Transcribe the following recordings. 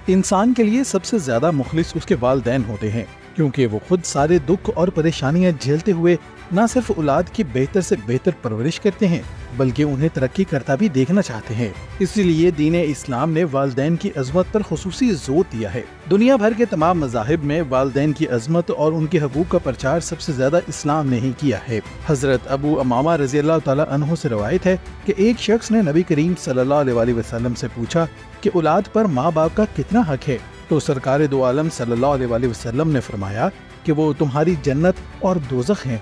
انسان کے لیے سب سے زیادہ مخلص اس کے والدین ہوتے ہیں، کیونکہ وہ خود سارے دکھ اور پریشانیاں جھیلتے ہوئے نہ صرف اولاد کی بہتر سے بہتر پرورش کرتے ہیں بلکہ انہیں ترقی کرتا بھی دیکھنا چاہتے ہیں۔ اسی لیے دین اسلام نے والدین کی عظمت پر خصوصی زور دیا ہے۔ دنیا بھر کے تمام مذاہب میں والدین کی عظمت اور ان کے حقوق کا پرچار سب سے زیادہ اسلام نے ہی کیا ہے۔ حضرت ابو امامہ رضی اللہ تعالیٰ عنہ سے روایت ہے کہ ایک شخص نے نبی کریم صلی اللہ علیہ وسلم سے پوچھا کہ اولاد پر ماں باپ کا کتنا حق ہے، تو سرکار دو عالم صلی اللہ علیہ وسلم نے فرمایا کہ وہ تمہاری جنت اور دوزخ ہیں۔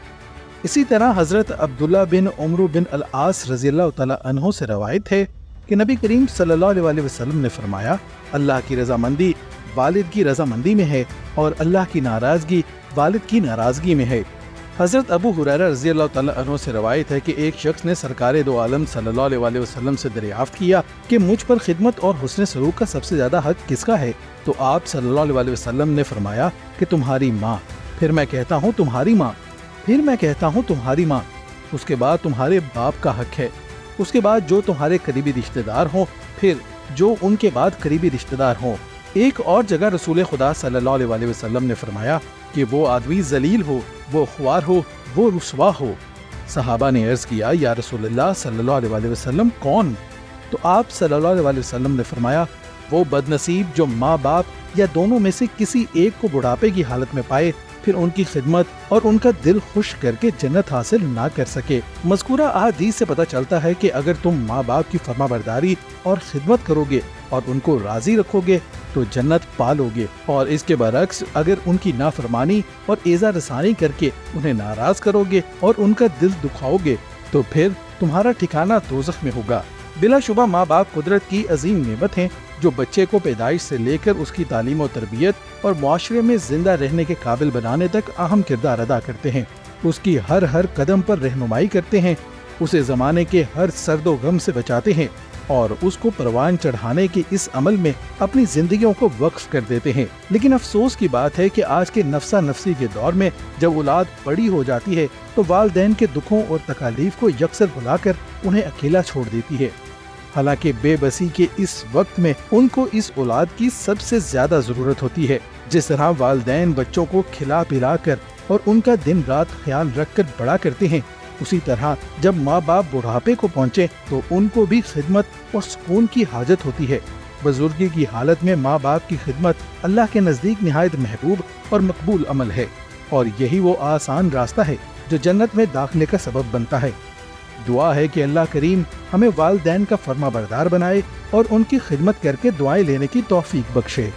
اسی طرح حضرت عبداللہ بن عمرو بن العاص رضی اللہ تعالیٰ عنہ سے روایت ہے کہ نبی کریم صلی اللہ علیہ وسلم نے فرمایا، اللہ کی رضامندی والد کی رضامندی میں ہے اور اللہ کی ناراضگی والد کی ناراضگی میں ہے۔ حضرت ابو ہریرہ رضی اللہ تعالیٰ عنہ سے روایت ہے کہ ایک شخص نے سرکار دو عالم صلی اللہ علیہ وسلم سے دریافت کیا کہ مجھ پر خدمت اور حسن سلوک کا سب سے زیادہ حق کس کا ہے؟ تو آپ صلی اللہ علیہ وسلم نے فرمایا کہ تمہاری ماں، پھر میں کہتا ہوں تمہاری ماں، پھر میں کہتا ہوں تمہاری ماں، اس کے بعد تمہارے باپ کا حق ہے، اس کے بعد جو تمہارے قریبی رشتہ دار ہوں، پھر جو ان کے بعد قریبی رشتہ دار ہوں۔ ایک اور جگہ رسول خدا صلی اللہ علیہ وسلم نے فرمایا کہ وہ آدمی ذلیل ہو، وہ خوار ہو، وہ رسوا ہو۔ صحابہ نے عرض کیا، یا رسول اللہ صلی اللہ علیہ وسلم کون؟ تو آپ صلی اللہ علیہ وسلم نے فرمایا، وہ بد نصیب جو ماں باپ یا دونوں میں سے کسی ایک کو بڑھاپے کی حالت میں پائے، پھر ان کی خدمت اور ان کا دل خوش کر کے جنت حاصل نہ کر سکے۔ مذکورہ احادیث سے پتہ چلتا ہے کہ اگر تم ماں باپ کی فرما برداری اور خدمت کرو گے اور ان کو راضی رکھو گے تو جنت پالو گے، اور اس کے برعکس اگر ان کی نافرمانی اور ایذا رسانی کر کے انہیں ناراض کرو گے اور ان کا دل دکھاؤ گے تو پھر تمہارا ٹھکانہ دوزخ میں ہوگا۔ بلا شبہ ماں باپ قدرت کی عظیم نعمت ہیں جو بچے کو پیدائش سے لے کر اس کی تعلیم و تربیت اور معاشرے میں زندہ رہنے کے قابل بنانے تک اہم کردار ادا کرتے ہیں۔ اس کی ہر قدم پر رہنمائی کرتے ہیں، اسے زمانے کے ہر سرد و غم سے بچاتے ہیں اور اس کو پروان چڑھانے کے اس عمل میں اپنی زندگیوں کو وقف کر دیتے ہیں۔ لیکن افسوس کی بات ہے کہ آج کے نفسا نفسی کے دور میں جب اولاد بڑی ہو جاتی ہے تو والدین کے دکھوں اور تکالیف کو یکسر بھلا کر انہیں اکیلا چھوڑ دیتی ہے، حالانکہ بے بسی کے اس وقت میں ان کو اس اولاد کی سب سے زیادہ ضرورت ہوتی ہے۔ جس طرح والدین بچوں کو کھلا پلا کر اور ان کا دن رات خیال رکھ کر بڑا کرتے ہیں، اسی طرح جب ماں باپ بڑھاپے کو پہنچے تو ان کو بھی خدمت اور سکون کی حاجت ہوتی ہے۔ بزرگی کی حالت میں ماں باپ کی خدمت اللہ کے نزدیک نہایت محبوب اور مقبول عمل ہے، اور یہی وہ آسان راستہ ہے جو جنت میں داخلے کا سبب بنتا ہے۔ دعا ہے کہ اللہ کریم ہمیں والدین کا فرما بردار بنائے اور ان کی خدمت کر کے دعائیں لینے کی توفیق بخشے۔